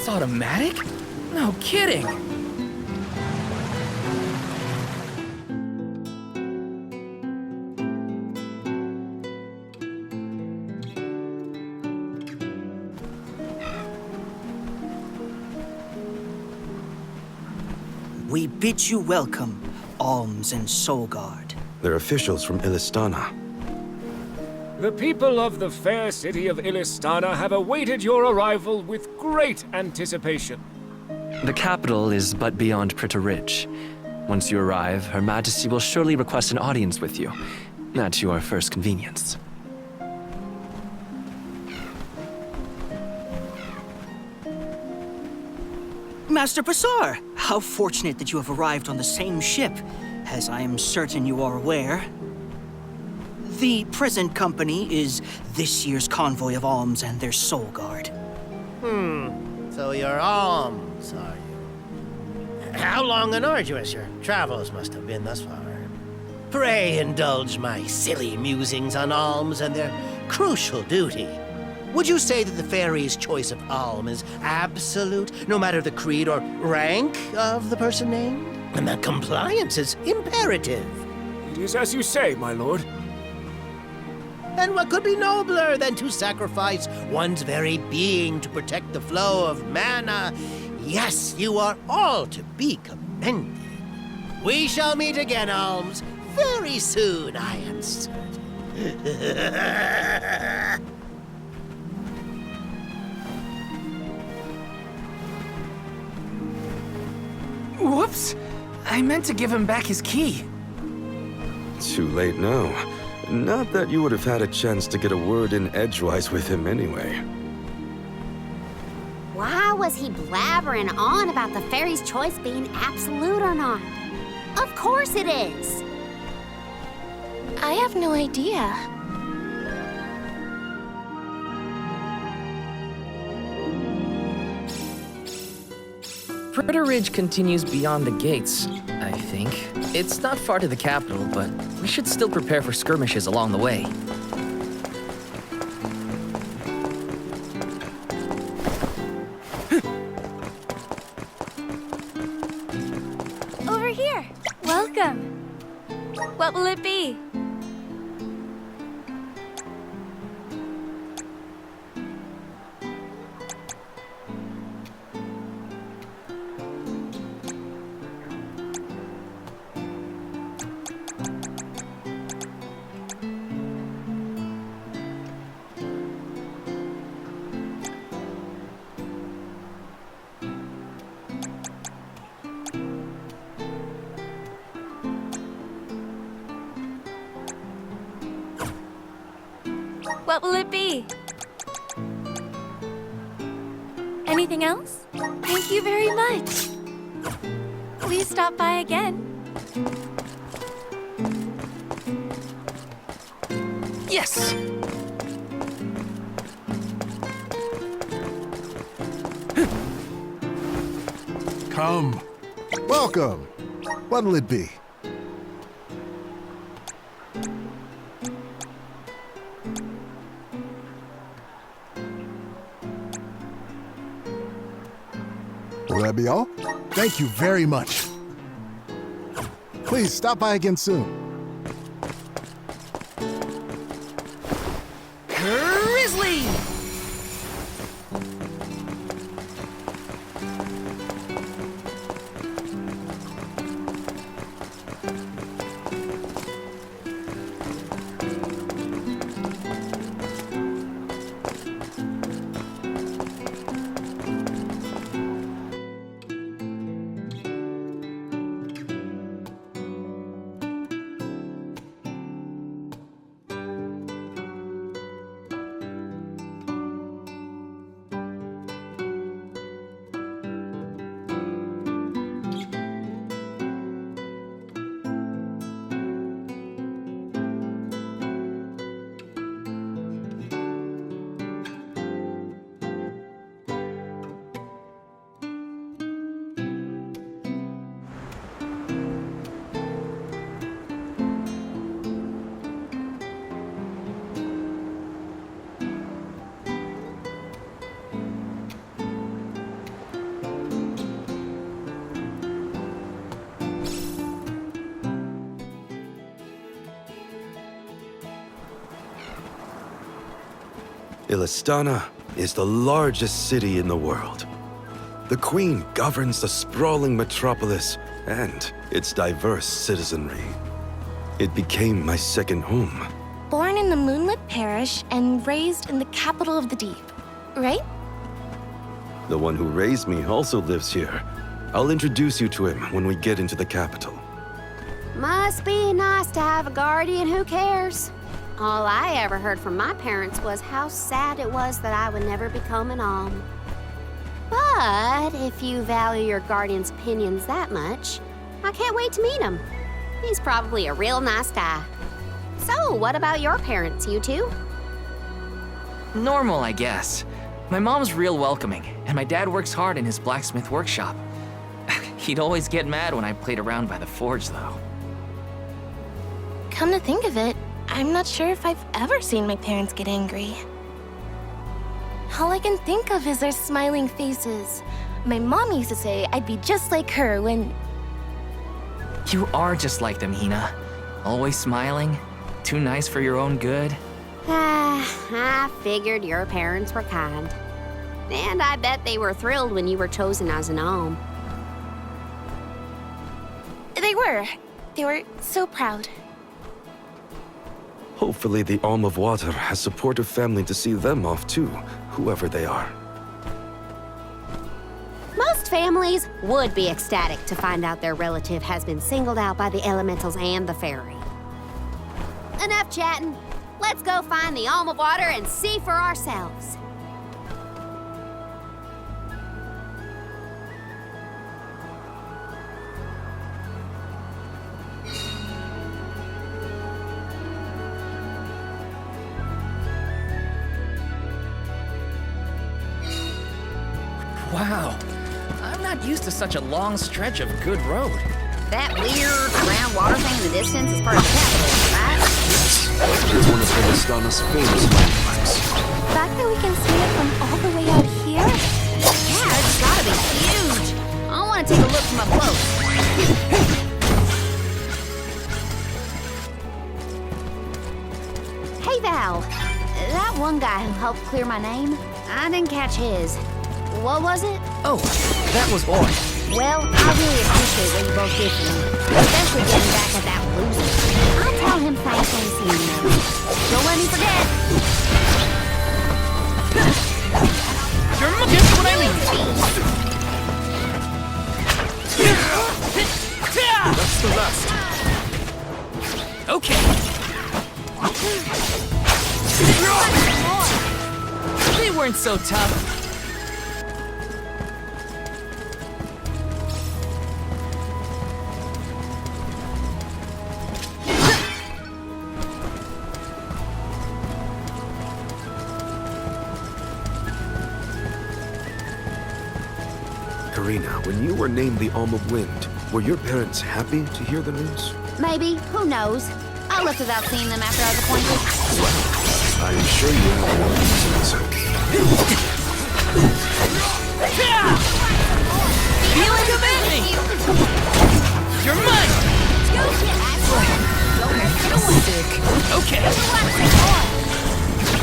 It's automatic? No kidding! We bid you welcome, Alms and Solgard. They're officials from Illistana. The people of the fair city of Illistana have awaited your arrival with great anticipation. The capital is but beyond Pritta Ridge. Once you arrive, Her Majesty will surely request an audience with you, at your first convenience. Master Basar, how fortunate that you have arrived on the same ship. As I am certain you are aware, the present company is this year's convoy of Alms and their Soul Guard. So you're Alms, are you? How long and arduous your travels must have been thus far. Pray indulge my silly musings on Alms and their crucial duty. Would you say that the fairy's choice of Alm is absolute, no matter the creed or rank of the person named? And that compliance is imperative. It is as you say, my lord. And what could be nobler than to sacrifice one's very being to protect the flow of mana? Yes, you are all to be commended. We shall meet again, Alms, very soon, I am certain. Whoops! I meant to give him back his key. Too late now. Not that you would have had a chance to get a word in edgewise with him anyway. Why was he blabbering on about the fairy's choice being absolute or not? Of course it is! I have no idea. Pritta Ridge continues beyond the gates, I think. It's not far to the capital, but we should still prepare for skirmishes along the way. Over here. Welcome. What will it be? What will it be? Anything else? Thank you very much. Please stop by again. Yes! Come. Welcome. What'll it be? Will that be all? Thank you very much. Please stop by again soon. Grizzly! Illistana is the largest city in the world. The Queen governs the sprawling metropolis and its diverse citizenry. It became my second home. Born in the Moonlit Parish and raised in the capital of the deep, right? The one who raised me also lives here. I'll introduce you to him when we get into the capital. Must be nice to have a guardian who cares. All I ever heard from my parents was how sad it was that I would never become an alm. But if you value your guardian's opinions that much, I can't wait to meet him. He's probably a real nice guy. So, what about your parents, you two? Normal, I guess. My mom's real welcoming, and my dad works hard in his blacksmith workshop. He'd always get mad when I played around by the forge, though. Come to think of it, I'm not sure if I've ever seen my parents get angry. All I can think of is their smiling faces. My mom used to say I'd be just like her when... You are just like them, Hina. Always smiling, too nice for your own good. I figured your parents were kind. And I bet they were thrilled when you were chosen as an alm. They were. They were so proud. Hopefully the Alm of Water has supportive family to see them off too, whoever they are. Most families would be ecstatic to find out their relative has been singled out by the elementals and the fairy. Enough chatting. Let's go find the Alm of Water and see for ourselves. Wow, I'm not used to such a long stretch of good road. That weird round water thing in the distance is part of the capital, right? It's one of Illistana's famous landmarks. The fact that we can see it from all the way out here? Yeah, it's gotta be huge. I want to take a look from up close. Hey, Val. That one guy who helped clear my name, I didn't catch his. What was it? Oh, that was Oi. Well, I really appreciate what you both did for me, especially getting back at that loser. I'll tell him thanks when he sees me. Don't let me forget. You're just what I need. That's the last. Okay. They weren't so tough. Karina, when you were named the Alm of Wind, were your parents happy to hear the news? Maybe. Who knows? I left without seeing them after I was appointed. I'm sure you have no reasons. Feeling demanding. You're mine. Sick. Okay.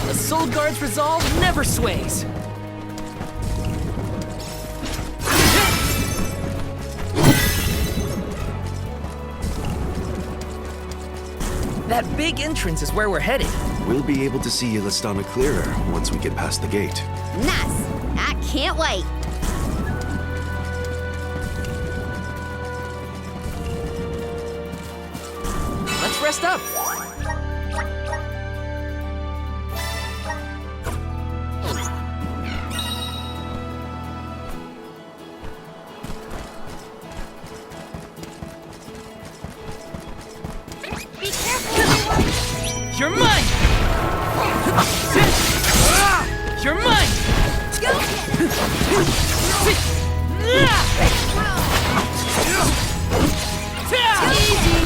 The Soul Guard's resolve never sways. That big entrance is where we're headed. We'll be able to see Illistana clearer once we get past the gate. Nice. I can't wait. Let's rest up. You're mine! You're mine! Easy!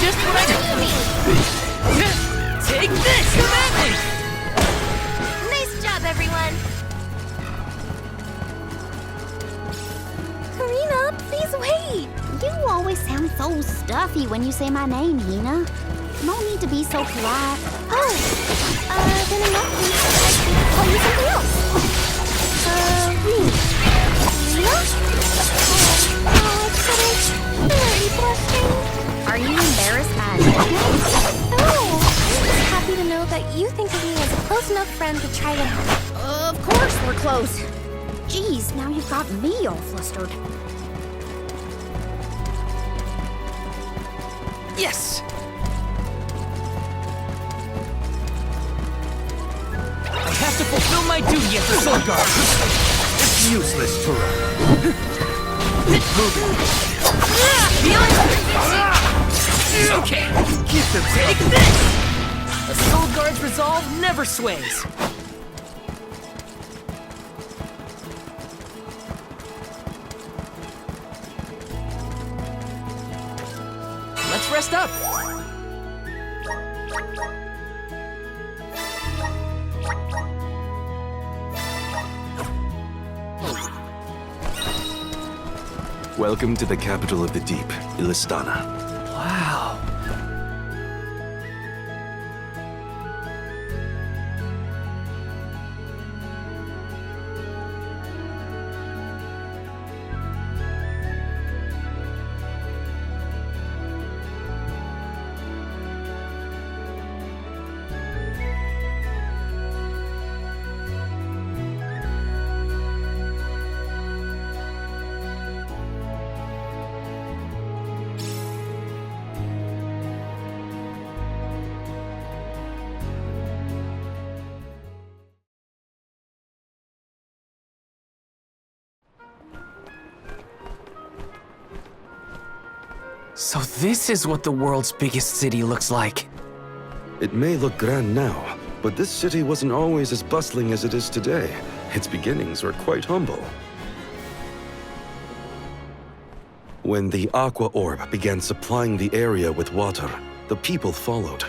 Just what I need! Take this! Come at me! Nice job, everyone! Karina, please wait! You always sound so stuffy when you say my name, Hina. No need to be so polite. Oh, then in that case, I could call you something else. Lena? Very blushing. Are you embarrassed by it? Oh, I'm just happy to know that you think of me as a close enough friend to try to help. Of course we're close. Geez, now you've got me all flustered. Yes! I have to fulfill my duty as the Soul Guard. It's useless to run. Okay, keep them. Take this! The Soul Guard's resolve never sways. Let's rest up. Welcome to the capital of the deep, Illistana. Wow. So this is what the world's biggest city looks like. It may look grand now, but this city wasn't always as bustling as it is today. Its beginnings were quite humble. When the Aqua Orb began supplying the area with water, the people followed.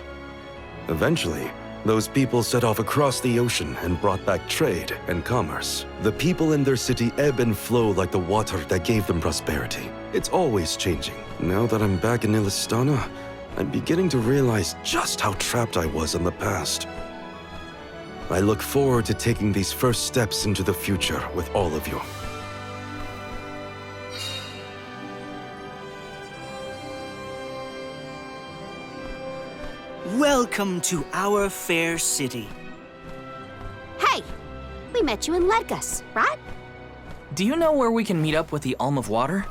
Eventually, those people set off across the ocean and brought back trade and commerce. The people in their city ebb and flow like the water that gave them prosperity. It's always changing. Now that I'm back in Illistana, I'm beginning to realize just how trapped I was in the past. I look forward to taking these first steps into the future with all of you. Welcome to our fair city. Hey, we met you in Ledgus, right? Do you know where we can meet up with the Alm of Water?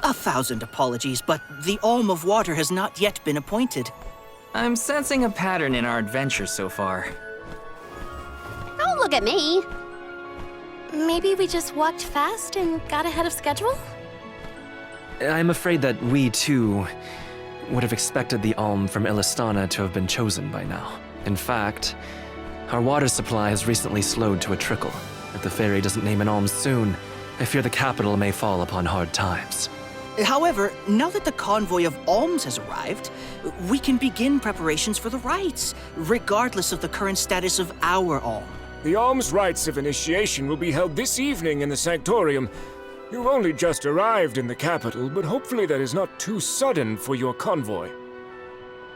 1,000 apologies, but the Alm of Water has not yet been appointed. I'm sensing a pattern in our adventure so far. Don't look at me. Maybe we just walked fast and got ahead of schedule? I'm afraid that we, too, would have expected the Alm from Illistana to have been chosen by now. In fact, our water supply has recently slowed to a trickle. If the Fairy doesn't name an Alm soon, I fear the capital may fall upon hard times. However, now that the convoy of alms has arrived, we can begin preparations for the rites, regardless of the current status of our alm. The alms rites of initiation will be held this evening in the Sanctorium. You've only just arrived in the capital, but hopefully that is not too sudden for your convoy.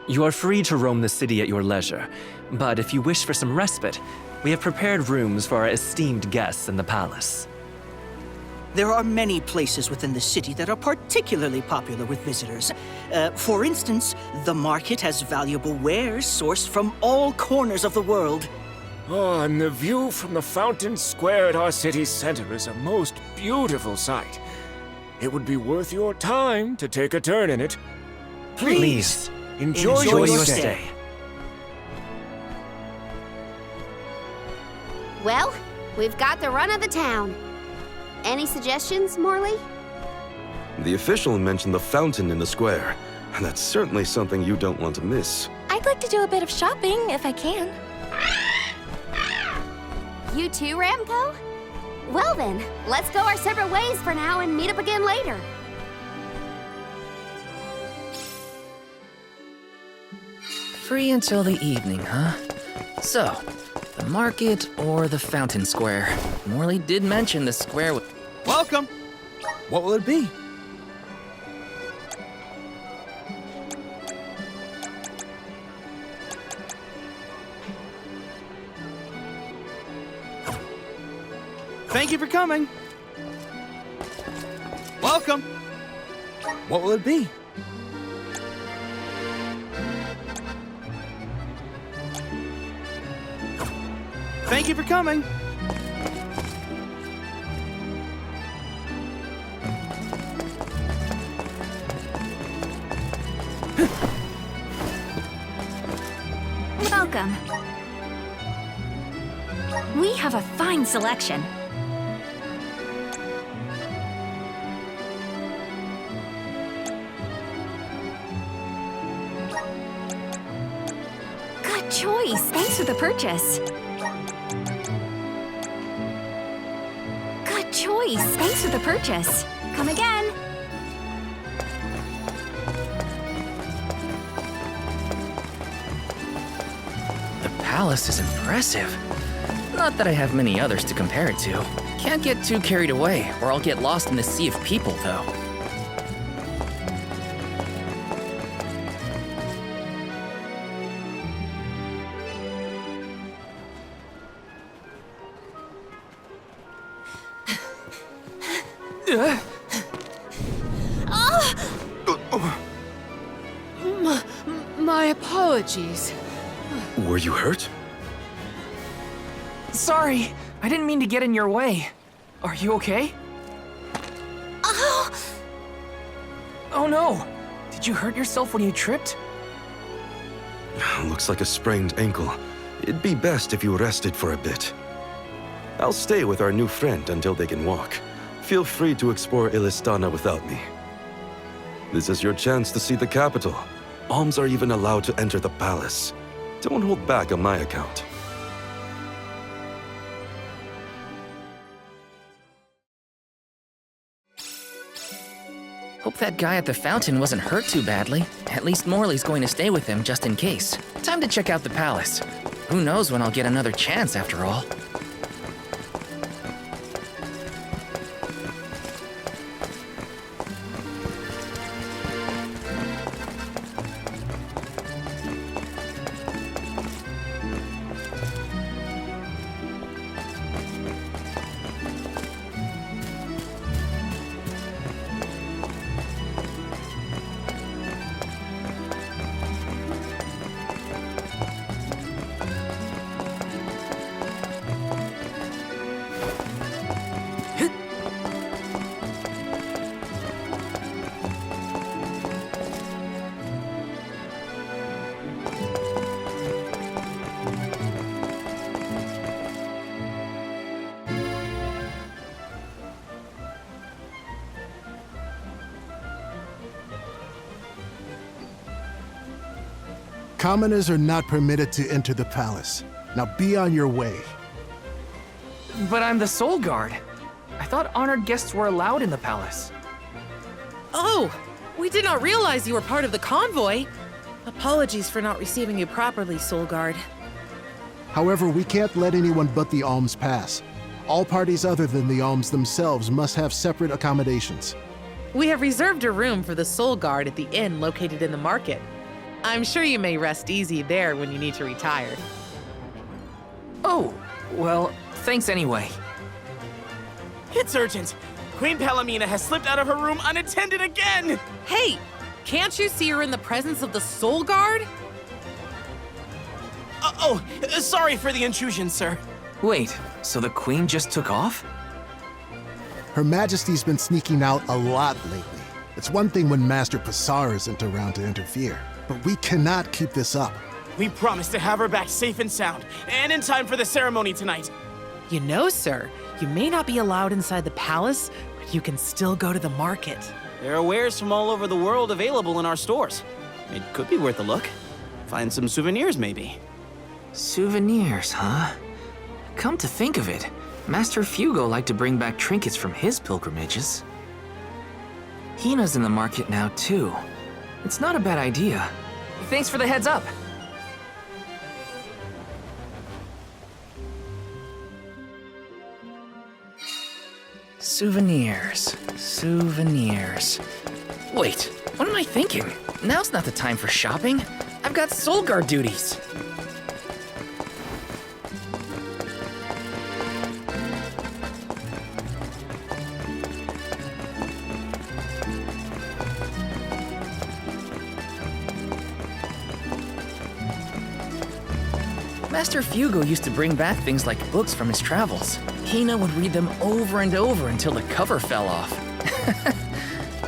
You are free to roam the city at your leisure, but if you wish for some respite, we have prepared rooms for our esteemed guests in the palace. There are many places within the city that are particularly popular with visitors. For instance, the market has valuable wares sourced from all corners of the world. Oh, and the view from the fountain square at our city center is a most beautiful sight. It would be worth your time to take a turn in it. Please, enjoy enjoy your your stay. stay. Well, we've got the run of the town. Any suggestions, Morley? The official mentioned the fountain in the square, and that's certainly something you don't want to miss. I'd like to do a bit of shopping, if I can. You too, Ramco? Well then, let's go our separate ways for now and meet up again later. Free until the evening, huh? So, the market or the fountain square? Morley did mention the square with... Welcome. What will it be? Thank you for coming. Welcome. What will it be? Thank you for coming. Welcome. We have a fine selection. Good choice. Thanks for the purchase. Good choice. Thanks for the purchase. Come again. The palace is impressive. Not that I have many others to compare it to. Can't get too carried away, or I'll get lost in the sea of people, though. My apologies. Were you hurt? Sorry, I didn't mean to get in your way. Are you okay? Oh no! Did you hurt yourself when you tripped? Looks like a sprained ankle. It'd be best if you rested for a bit. I'll stay with our new friend until they can walk. Feel free to explore Illistana without me. This is your chance to see the capital. Alms are even allowed to enter the palace. Don't hold back on my account. Hope that guy at the fountain wasn't hurt too badly. At least Morley's going to stay with him just in case. Time to check out the palace. Who knows when I'll get another chance after all. Commoners are not permitted to enter the palace. Now be on your way. But I'm the Soul Guard. I thought honored guests were allowed in the palace. Oh, we did not realize you were part of the convoy. Apologies for not receiving you properly, Soul Guard. However, we can't let anyone but the alms pass. All parties other than the alms themselves must have separate accommodations. We have reserved a room for the Soul Guard at the inn located in the market. I'm sure you may rest easy there when you need to retire. Oh, well, thanks anyway. It's urgent. Queen Palamina has slipped out of her room unattended again! Hey, can't you see her in the presence of the Soul Guard? Sorry for the intrusion, sir. Wait, so the queen just took off? Her Majesty's been sneaking out a lot lately. It's one thing when Master Passar isn't around to interfere, but we cannot keep this up. We promised to have her back safe and sound, and in time for the ceremony tonight. You know, sir, you may not be allowed inside the palace, but you can still go to the market. There are wares from all over the world available in our stores. It could be worth a look. Find some souvenirs, maybe. Souvenirs, huh? Come to think of it, Master Fugo liked to bring back trinkets from his pilgrimages. Hina's in the market now, too. It's not a bad idea. Thanks for the heads up. Souvenirs. Wait, what am I thinking? Now's not the time for shopping. I've got Soul Guard duties. Master Fugo used to bring back things like books from his travels. Hina would read them over and over until the cover fell off.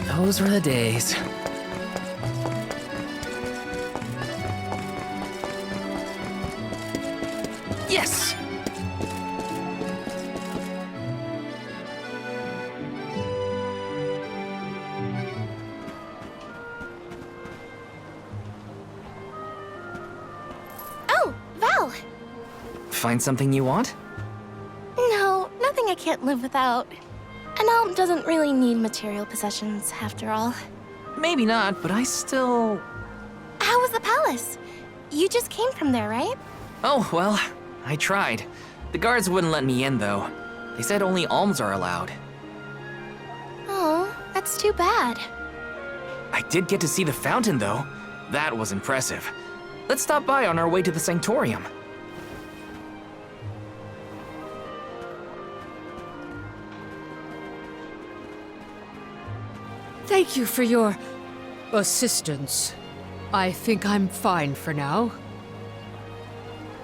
Those were the days. Yes! Oh, Val! Find something you want? No, nothing I can't live without. An alm doesn't really need material possessions, after all. Maybe not, but I still... How was the palace? You just came from there, right? Oh, well, I tried. The guards wouldn't let me in, though. They said only alms are allowed. Oh, that's too bad. I did get to see the fountain, though. That was impressive. Let's stop by on our way to the Sanctorium. Thank you for your assistance. I think I'm fine for now.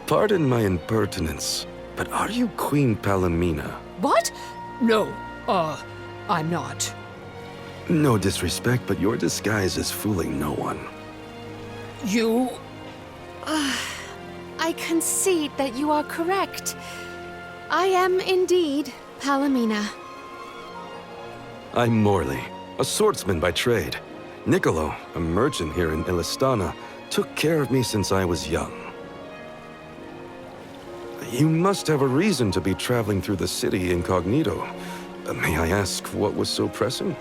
Pardon my impertinence, but are you Queen Palomina? What? No, I'm not. No disrespect, but your disguise is fooling no one. You... I concede that you are correct. I am indeed Palomina. I'm Morley, a swordsman by trade. Niccolo, a merchant here in Illistana, took care of me since I was young. You must have a reason to be traveling through the city incognito. May I ask what was so pressing?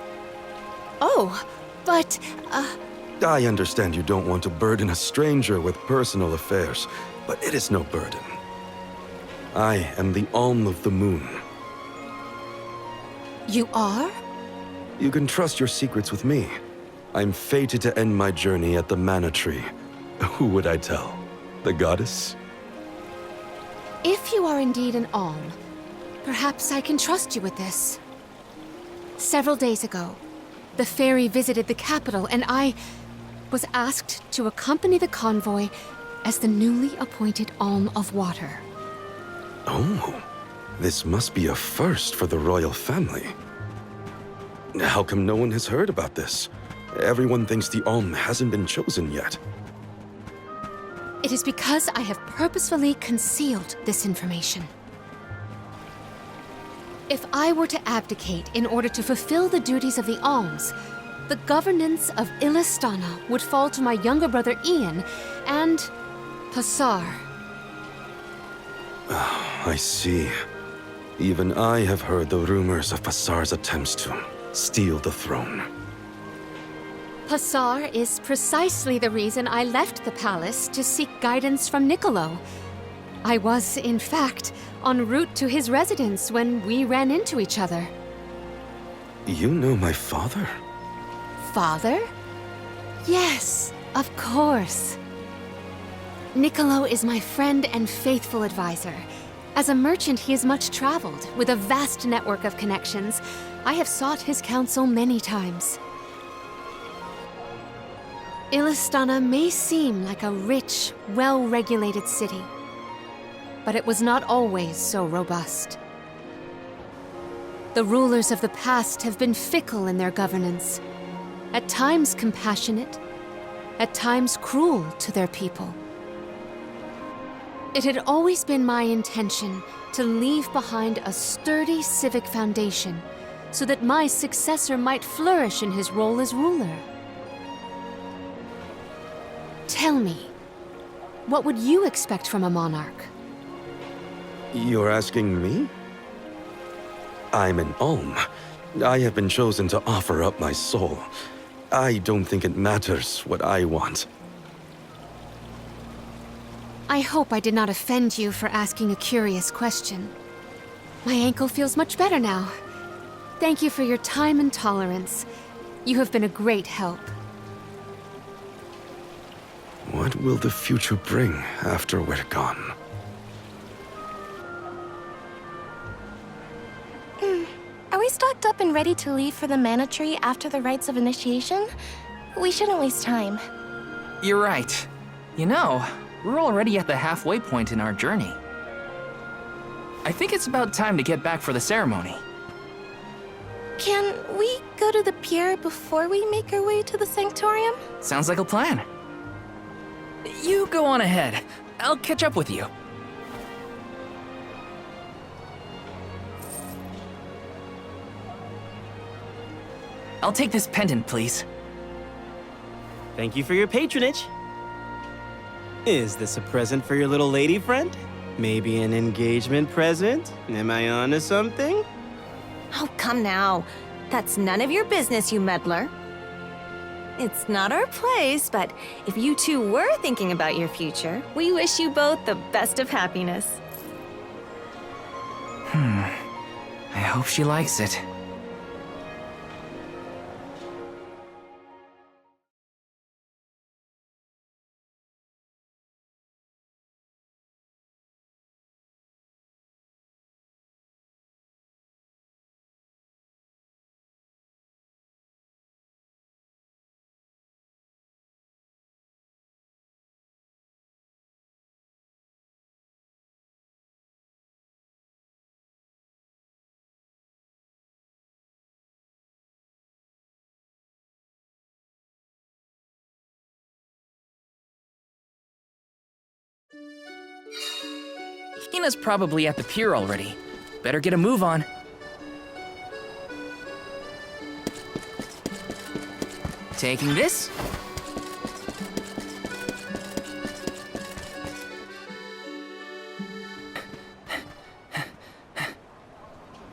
Oh, but, I understand you don't want to burden a stranger with personal affairs, but it is no burden. I am the Alm of the Moon. You are? You can trust your secrets with me. I'm fated to end my journey at the Mana Tree. Who would I tell? The goddess? If you are indeed an Alm, perhaps I can trust you with this. Several days ago, the fairy visited the capital, and I was asked to accompany the convoy as the newly appointed Alm of Water. Oh, this must be a first for the royal family. How come no one has heard about this? Everyone thinks the Alm hasn't been chosen yet. It is because I have purposefully concealed this information. If I were to abdicate in order to fulfill the duties of the Alms, the governance of Illistana would fall to my younger brother Ian and Passar. I see. Even I have heard the rumors of Passar's attempts to steal the throne. Passar is precisely the reason I left the palace to seek guidance from Niccolo. I was, in fact, en route to his residence when we ran into each other. You know my father? Father? Yes, of course. Niccolo is my friend and faithful advisor. As a merchant, he is much traveled, with a vast network of connections. I have sought his counsel many times. Illistana may seem like a rich, well-regulated city, but it was not always so robust. The rulers of the past have been fickle in their governance, at times compassionate, at times cruel to their people. It had always been my intention to leave behind a sturdy civic foundation so that my successor might flourish in his role as ruler. Tell me, what would you expect from a monarch? You're asking me? I'm an Alm. I have been chosen to offer up my soul. I don't think it matters what I want. I hope I did not offend you for asking a curious question. My ankle feels much better now. Thank you for your time and tolerance. You have been a great help. What will the future bring after we're gone? Are we stocked up and ready to leave for the Mana Tree after the rites of initiation? We shouldn't waste time. You're right. You know, We're already at the halfway point in our journey. I think it's about time to get back for the ceremony. Can we go to the pier before we make our way to the Sanctorium? Sounds like a plan. You go on ahead. I'll catch up with you. I'll take this pendant, please. Thank you for your patronage. Is this a present for your little lady friend? Maybe an engagement present? Am I onto something? Oh, come now. That's none of your business, you meddler. It's not our place, but if you two were thinking about your future, we wish you both the best of happiness. I hope she likes it. Hina's probably at the pier already. Better get a move on. Taking this?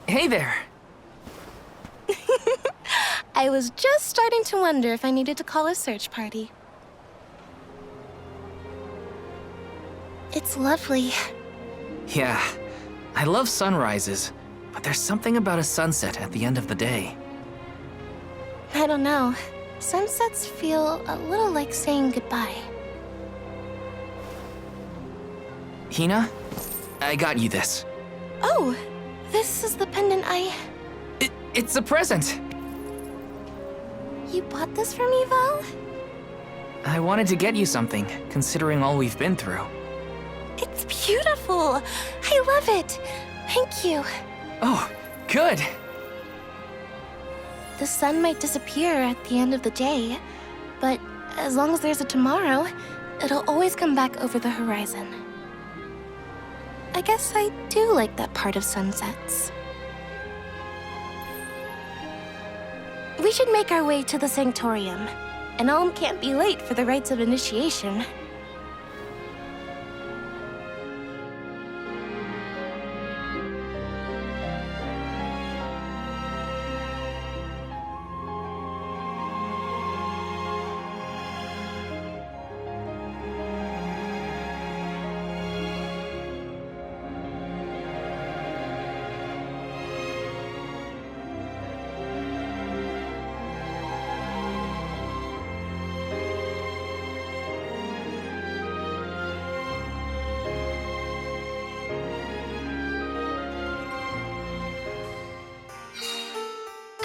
Hey there. I was just starting to wonder if I needed to call a search party. It's lovely. Yeah, I love sunrises, but there's something about a sunset at the end of the day. I don't know. Sunsets feel a little like saying goodbye. Hina, I got you this. Oh, this is the pendant It's a present! You bought this for me, Val? I wanted to get you something, considering all we've been through. It's beautiful! I love it! Thank you. Oh, good! The sun might disappear at the end of the day, but as long as there's a tomorrow, it'll always come back over the horizon. I guess I do like that part of sunsets. We should make our way to the Sanctorium. An alm can't be late for the rites of initiation.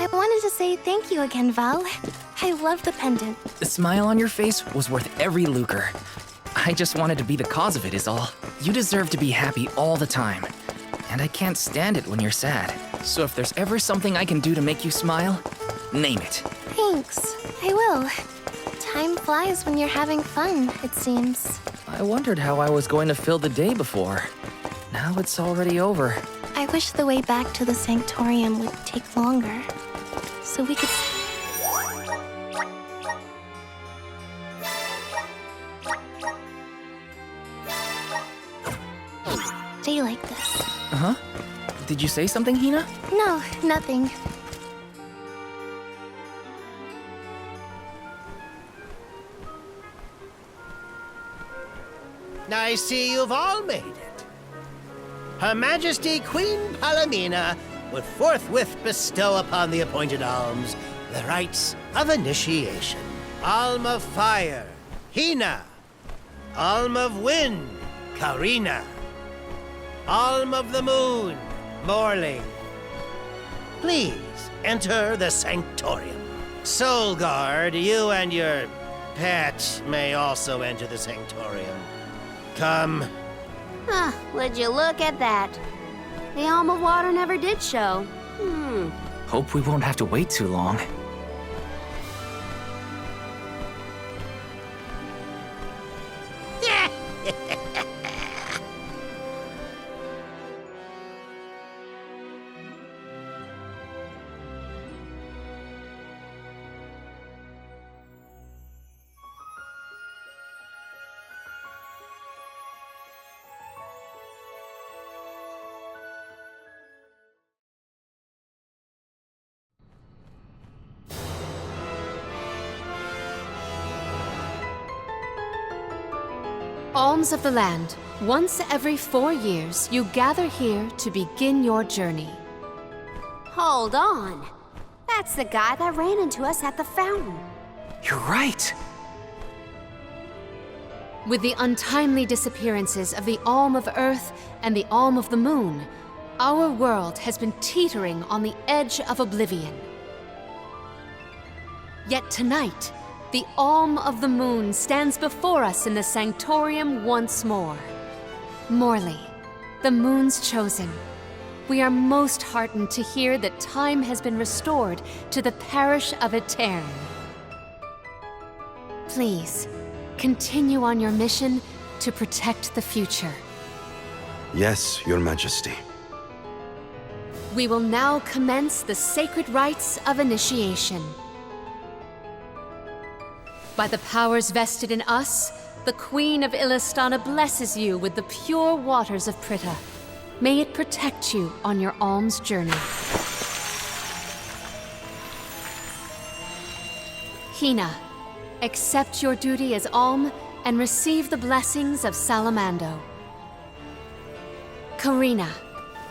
I wanted to say thank you again, Val. I love the pendant. The smile on your face was worth every lucre. I just wanted to be the cause of it is all. You deserve to be happy all the time. And I can't stand it when you're sad. So if there's ever something I can do to make you smile, name it. Thanks. I will. Time flies when you're having fun, it seems. I wondered how I was going to fill the day before. Now it's already over. I wish the way back to the Sanctorium would take longer, so we could... stay like this. Uh-huh. Did you say something, Hina? No, nothing. I see you've all made it. Her Majesty Queen Palamina would forthwith bestow upon the appointed alms the rites of initiation. Alm of Fire, Hina. Alm of Wind, Karina. Alm of the Moon, Morley. Please enter the Sanctorium. Soul Guard, you and your pet may also enter the Sanctorium. Come. Huh, would you look at that? The Alm of Water never did show. Hope we won't have to wait too long. Alms of the Land. Once every 4 years, you gather here to begin your journey. Hold on. That's the guy that ran into us at the fountain. You're right. With the untimely disappearances of the Alm of Earth and the Alm of the Moon, our world has been teetering on the edge of oblivion. Yet tonight, the Alm of the Moon stands before us in the Sanctorium once more. Morley, the Moon's chosen, we are most heartened to hear that time has been restored to the parish of Aeterne. Please, continue on your mission to protect the future. Yes, Your Majesty. We will now commence the sacred rites of initiation. By the powers vested in us, the Queen of Illistana blesses you with the pure waters of Pritta. May it protect you on your alms journey. Hina, accept your duty as alm and receive the blessings of Salamando. Karina,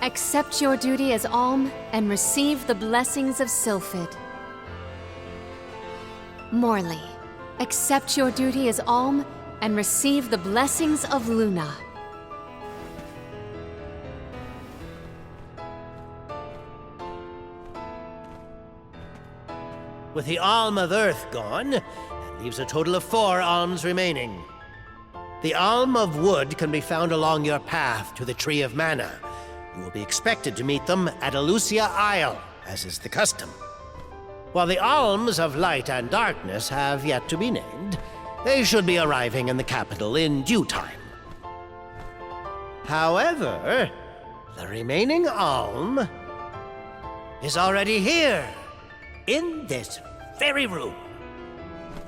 accept your duty as alm and receive the blessings of Sylphid. Morley, accept your duty as alm and receive the blessings of Luna. With the Alm of Earth gone, that leaves a total of 4 alms remaining. The Alm of Wood can be found along your path to the Tree of Mana. You will be expected to meet them at Elusia Isle, as is the custom. While the Alms of Light and Darkness have yet to be named, they should be arriving in the capital in due time. However, the remaining alm is already here, in this very room.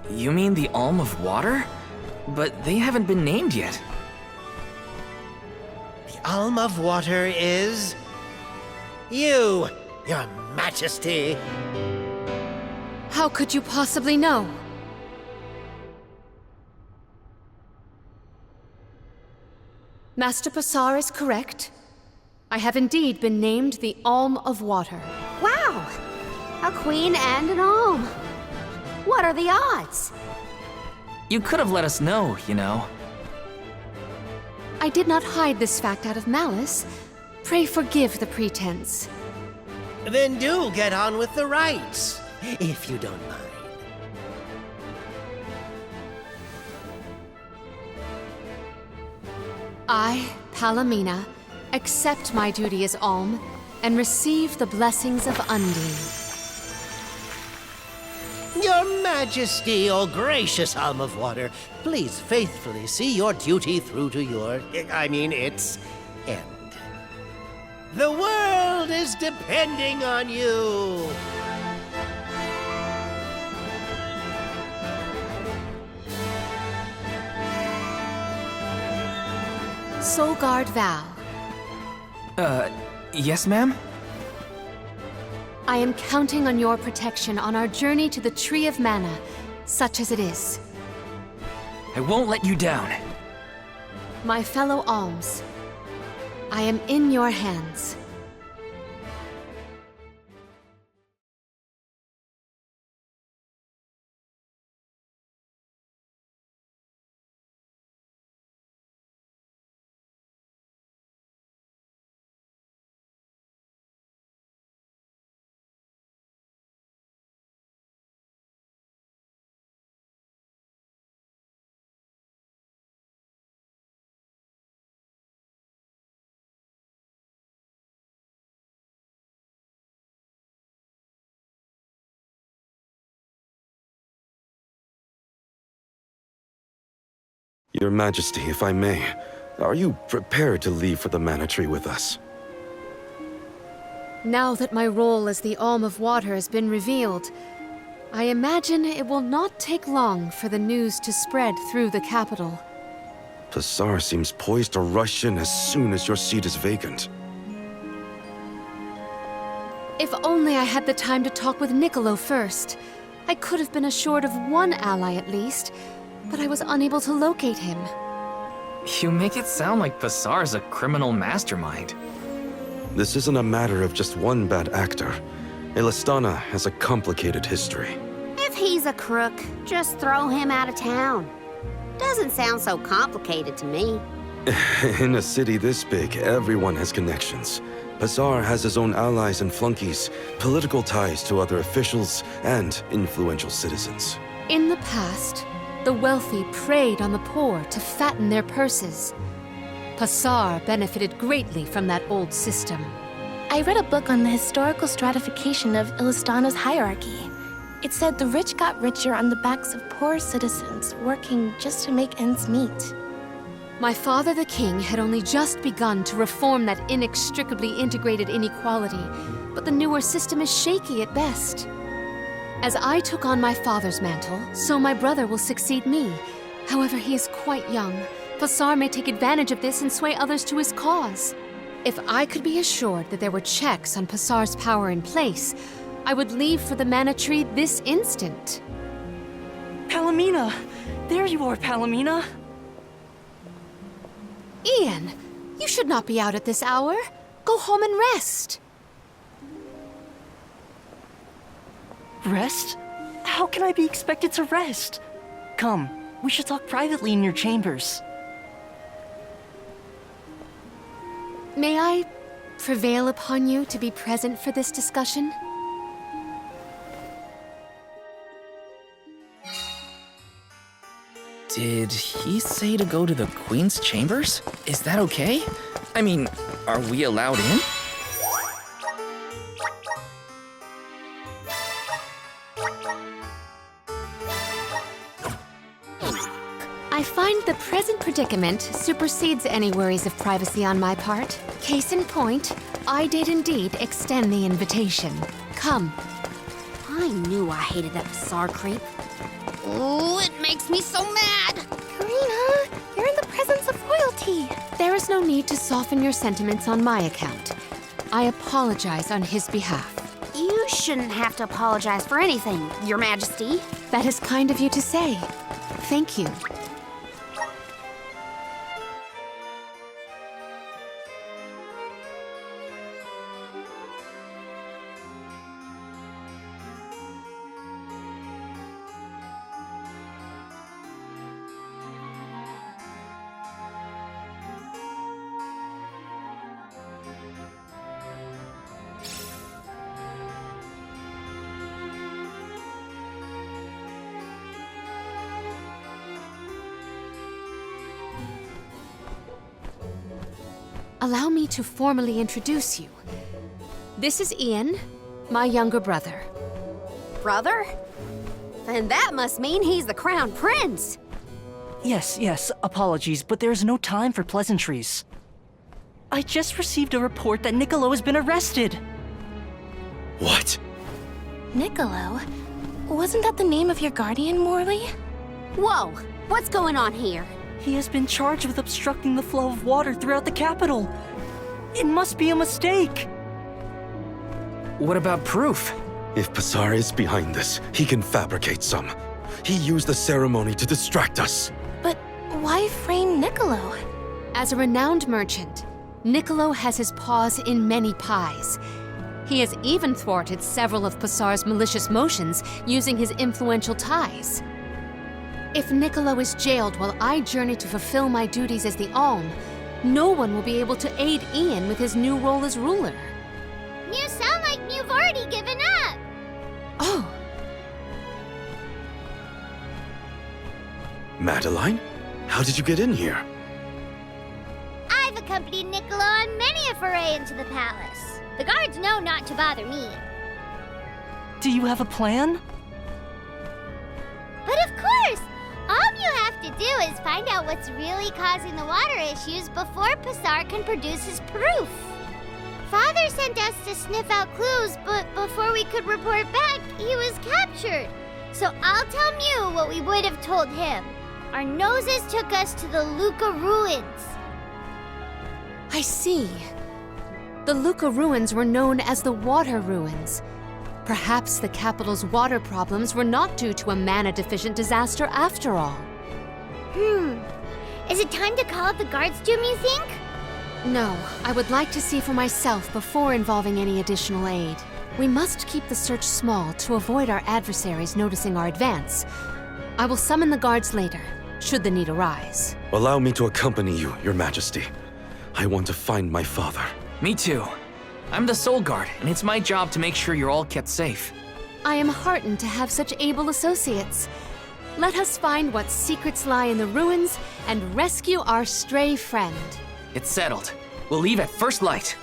You mean the Alm of Water? But they haven't been named yet. The Alm of Water is you, Your Majesty. How could you possibly know? Master Passar is correct. I have indeed been named the Alm of Water. Wow! A queen and an alm. What are the odds? You could have let us know, you know. I did not hide this fact out of malice. Pray forgive the pretense. Then do get on with the rites, if you don't mind. I, Palamina, accept my duty as alm and receive the blessings of Undine. Your Majesty, O gracious Alm of Water, please faithfully see your duty through to its end. The world is depending on you. Solgard Val. Yes, ma'am? I am counting on your protection on our journey to the Tree of Mana, such as it is. I won't let you down. My fellow alms, I am in your hands. Your Majesty, if I may, are you prepared to leave for the Mana Tree with us? Now that my role as the Alm of Water has been revealed, I imagine it will not take long for the news to spread through the capital. Pasar seems poised to rush in as soon as your seat is vacant. If only I had the time to talk with Niccolo first. I could have been assured of one ally at least, but I was unable to locate him. You make it sound like Pasar's a criminal mastermind. This isn't a matter of just one bad actor. Illistana has a complicated history. If he's a crook, just throw him out of town. Doesn't sound so complicated to me. In a city this big, everyone has connections. Pasar has his own allies and flunkies, political ties to other officials, and influential citizens. In the past, the wealthy preyed on the poor to fatten their purses. Pasar benefited greatly from that old system. I read a book on the historical stratification of Illistana's hierarchy. It said the rich got richer on the backs of poor citizens working just to make ends meet. My father, the king, had only just begun to reform that inextricably integrated inequality, but the newer system is shaky at best. As I took on my father's mantle, so my brother will succeed me. However, he is quite young. Pasar may take advantage of this and sway others to his cause. If I could be assured that there were checks on Pasar's power in place, I would leave for the Mana Tree this instant. Palomina! There you are, Palomina! Ian, you should not be out at this hour. Go home and rest. Rest? How can I be expected to rest? Come, we should talk privately in your chambers. May I prevail upon you to be present for this discussion? Did he say to go to the Queen's chambers? Is that okay? I mean, are we allowed in? I find the present predicament supersedes any worries of privacy on my part. Case in point, I did indeed extend the invitation. Come. I knew I hated that Pasar creep. Oh, it makes me so mad! Karina, you're in the presence of royalty. There is no need to soften your sentiments on my account. I apologize on his behalf. You shouldn't have to apologize for anything, Your Majesty. That is kind of you to say. Thank you. Allow me to formally introduce you. This is Ian, my younger brother. Brother? Then that must mean he's the crown prince. Yes, apologies, but there's no time for pleasantries. I just received a report that Niccolo has been arrested. What? Niccolo? Wasn't that the name of your guardian, Morley? Whoa, what's going on here? He has been charged with obstructing the flow of water throughout the capital. It must be a mistake. What about proof? If Pasar is behind this, he can fabricate some. He used the ceremony to distract us. But why frame Niccolo? As a renowned merchant, Niccolo has his paws in many pies. He has even thwarted several of Pasar's malicious motions using his influential ties. If Niccolo is jailed while I journey to fulfill my duties as the Alm, no one will be able to aid Ian with his new role as ruler. You sound like you've already given up. Oh. Madeline? How did you get in here? I've accompanied Niccolo on many a foray into the palace. The guards know not to bother me. Do you have a plan? But of course! All you have have to do is find out what's really causing the water issues before Passar can produce his proof. Father sent us to sniff out clues, but before we could report back, he was captured. So I'll tell Mew what we would have told him. Our noses took us to the Luca ruins. I see. The Luca ruins were known as the Water Ruins. Perhaps the capital's water problems were not due to a mana-deficient disaster after all. Is it time to call up the guards, Doom, you think? No, I would like to see for myself before involving any additional aid. We must keep the search small to avoid our adversaries noticing our advance. I will summon the guards later, should the need arise. Allow me to accompany you, Your Majesty. I want to find my father. Me too. I'm the Soul Guard, and it's my job to make sure you're all kept safe. I am heartened to have such able associates. Let us find what secrets lie in the ruins and rescue our stray friend. It's settled. We'll leave at first light.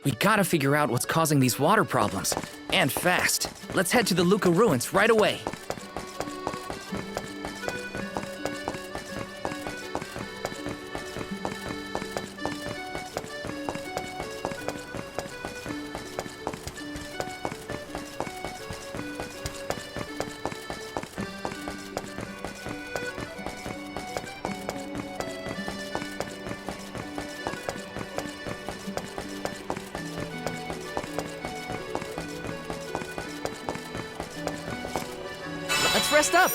We gotta figure out what's causing these water problems. And fast. Let's head to the Luca ruins right away. Let's rest up!